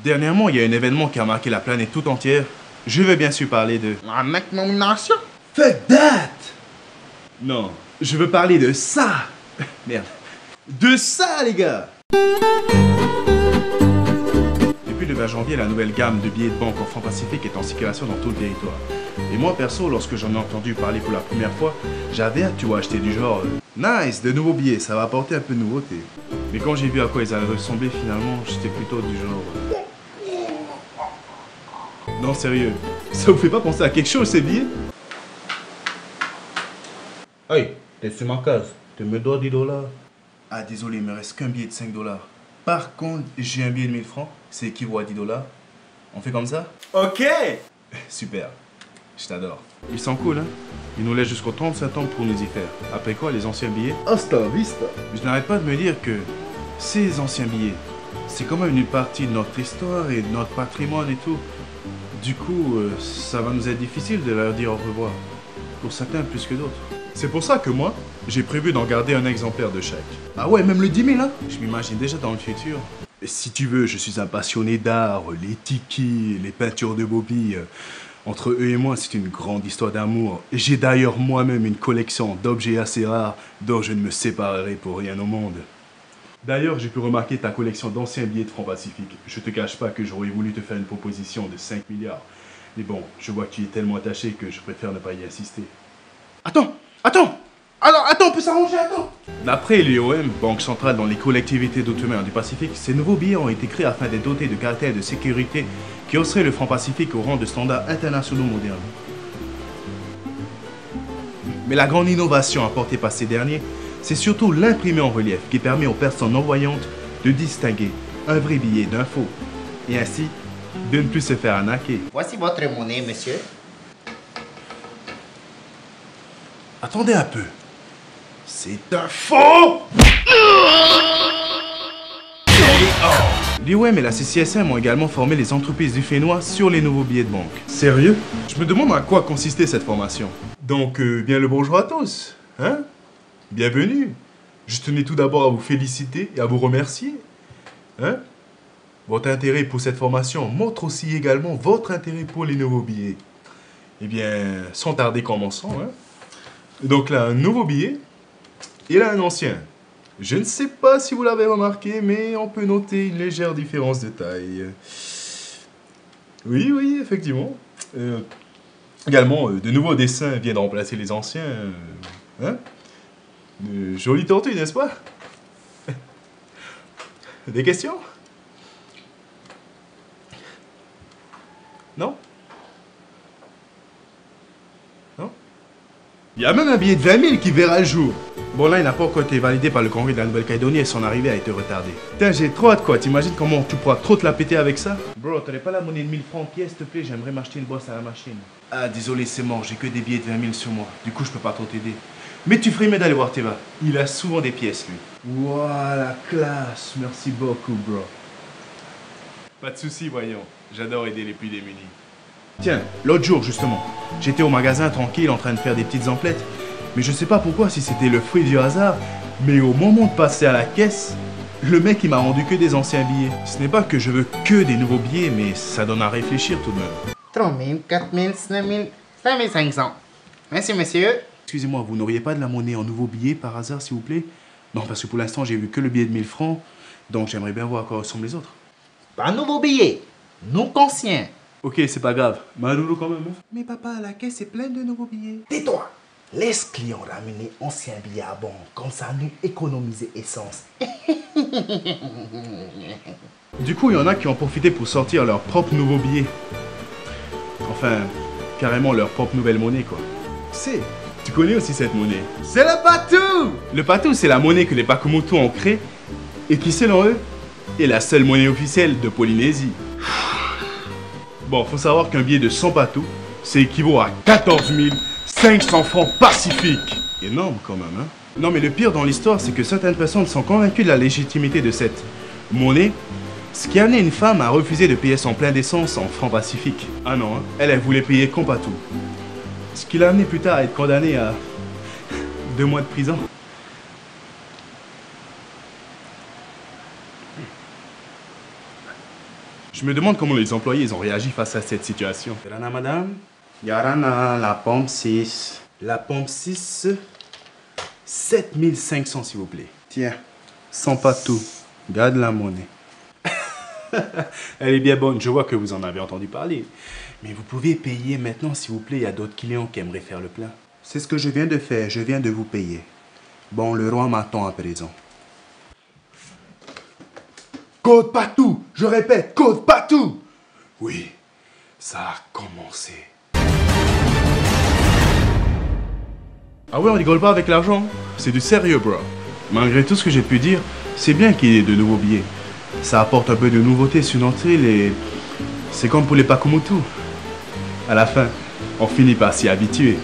Dernièrement, il y a un événement qui a marqué la planète tout entière. Je veux bien sûr parler de... Un mec nomination? Fuck that! Non, je veux parler de ça! Merde. De ça, les gars! Depuis le 20 janvier, la nouvelle gamme de billets de banque en francs Pacifique est en circulation dans tout le territoire. Et moi, perso, lorsque j'en ai entendu parler pour la première fois, j'avais hâte, tu vois, acheter du genre nice, de nouveaux billets, ça va apporter un peu de nouveauté. Mais quand j'ai vu à quoi ils allaient ressembler, finalement, j'étais plutôt du genre... Non, sérieux, ça vous fait pas penser à quelque chose, ces billets? Hey, t'es sur ma case. Tu me dois 10 $. Ah, désolé, il me reste qu'un billet de 5 $. Par contre, j'ai un billet de 1000 francs, c'est équivaut à 10 $. On fait comme ça? Ok! Super, je t'adore. Ils sont cool, hein? Ils nous laissent jusqu'au 30 septembre pour nous y faire. Après quoi, les anciens billets? Hasta vista. Je n'arrête pas de me dire que ces anciens billets, c'est quand même une partie de notre histoire et de notre patrimoine et tout. Du coup, ça va nous être difficile de leur dire au revoir. Pour certains, plus que d'autres. C'est pour ça que moi, j'ai prévu d'en garder un exemplaire de chaque. Ah ouais, même le 10 000, hein? Je m'imagine déjà dans le futur. Et si tu veux, je suis un passionné d'art, les tikis, les peintures de Bobby. Entre eux et moi, c'est une grande histoire d'amour. J'ai d'ailleurs moi-même une collection d'objets assez rares dont je ne me séparerai pour rien au monde. D'ailleurs, j'ai pu remarquer ta collection d'anciens billets de francs Pacifique. Je te cache pas que j'aurais voulu te faire une proposition de 5 milliards. Mais bon, je vois que tu es tellement attaché que je préfère ne pas y insister. Attends! Attends! Alors, attends, on peut s'arranger, attends! D'après l'IOM, Banque centrale dans les collectivités d'outre-mer du Pacifique, ces nouveaux billets ont été créés afin d'être dotés de caractères de sécurité qui hausseraient le franc Pacifique au rang de standards internationaux modernes. Mais la grande innovation apportée par ces derniers, c'est surtout l'imprimé en relief qui permet aux personnes non-voyantes de distinguer un vrai billet d'un faux et ainsi de ne plus se faire arnaquer. Voici votre monnaie, monsieur. Attendez un peu. C'est un faux! L'IOM et la CCSM ont également formé les entreprises du Fénois sur les nouveaux billets de banque. Sérieux? Je me demande à quoi consistait cette formation. Donc, bien le bonjour à tous. Hein? Bienvenue. Je tenais tout d'abord à vous féliciter et à vous remercier. Hein? Votre intérêt pour cette formation montre aussi également votre intérêt pour les nouveaux billets. Eh bien, sans tarder, commençons. Hein? Donc là, un nouveau billet et là, un ancien. Je ne sais pas si vous l'avez remarqué, mais on peut noter une légère différence de taille. Oui, oui, effectivement. Également, de nouveaux dessins viennent remplacer les anciens. Hein? De jolies tortues, n'est-ce pas? Des questions? Non? Non? Il y a même un billet de 20 000 qui verra le jour. Bon là, il n'a pas encore été validé par le Congrès de la Nouvelle-Calédonie et son arrivée a été retardée. Putain, j'ai trop hâte quoi, t'imagines comment tu pourras trop te la péter avec ça? Bro, t'aurais pas la monnaie de 1000 francs en pièces, s'il te plaît, j'aimerais m'acheter une bosse à la machine. Ah, désolé, c'est mort, j'ai que des billets de 20 000 sur moi. Du coup, je peux pas trop t'aider. Mais tu ferais mieux d'aller voir Teva. Il a souvent des pièces, lui. Voilà, classe. Merci beaucoup, bro. Pas de soucis, voyons. J'adore aider les plus démunis. Tiens, l'autre jour, justement, j'étais au magasin tranquille en train de faire des petites emplettes. Mais je sais pas pourquoi, si c'était le fruit du hasard, mais au moment de passer à la caisse, le mec il m'a rendu que des anciens billets. Ce n'est pas que je veux que des nouveaux billets, mais ça donne à réfléchir tout de même. 3 000, 4 000, 5 000, 5 500. Merci, monsieur. Excusez-moi, vous n'auriez pas de la monnaie en nouveau billet par hasard, s'il vous plaît? Non, parce que pour l'instant, j'ai vu que le billet de 1000 francs, donc j'aimerais bien voir à quoi ressemblent les autres. Pas nouveau billet, nous conscients. Ok, c'est pas grave. Madoulou quand même. Hein? Mais papa, la caisse est pleine de nouveaux billets. Tais-toi. Laisse client ramener ancien billet à bon. Comme ça, nous économiser essence. Du coup, il y en a qui ont profité pour sortir leur propre nouveau billet. Enfin, carrément leur propre nouvelle monnaie, quoi. Tu connais aussi cette monnaie? C'est le patou! Le patou, c'est la monnaie que les Pakumotu ont créée et qui, selon eux, est la seule monnaie officielle de Polynésie. Bon, faut savoir qu'un billet de 100 patous, c'est équivaut à 14 500 francs pacifiques. Énorme quand même, hein? Non, mais le pire dans l'histoire, c'est que certaines personnes sont convaincues de la légitimité de cette monnaie, ce qui a amené une femme à refuser de payer son plein d'essence en francs pacifiques. Ah non, hein? Elle voulait payer qu'en patou. Ce qui l'a amené plus tard à être condamnée à 2 mois de prison. Je Je me demande comment les employés ils ont réagi face à cette situation. Yarana, madame. Yarana, la pompe 6. La pompe 6, 7500 s'il vous plaît. Tiens, sans pas tout. Garde la monnaie. Elle est bien bonne, je vois que vous en avez entendu parler. Mais vous pouvez payer maintenant s'il vous plaît, il y a d'autres clients qui aimeraient faire le plein. C'est ce que je viens de faire, je viens de vous payer. Bon, le roi m'attend à présent. Code partout. Je répète, code partout. Oui, ça a commencé. Ah ouais, on rigole pas avec l'argent. C'est du sérieux, bro. Malgré tout ce que j'ai pu dire, c'est bien qu'il y ait de nouveaux billets. Ça apporte un peu de nouveauté sur notre île et c'est comme pour les Pakumutu. À la fin, on finit par s'y habituer.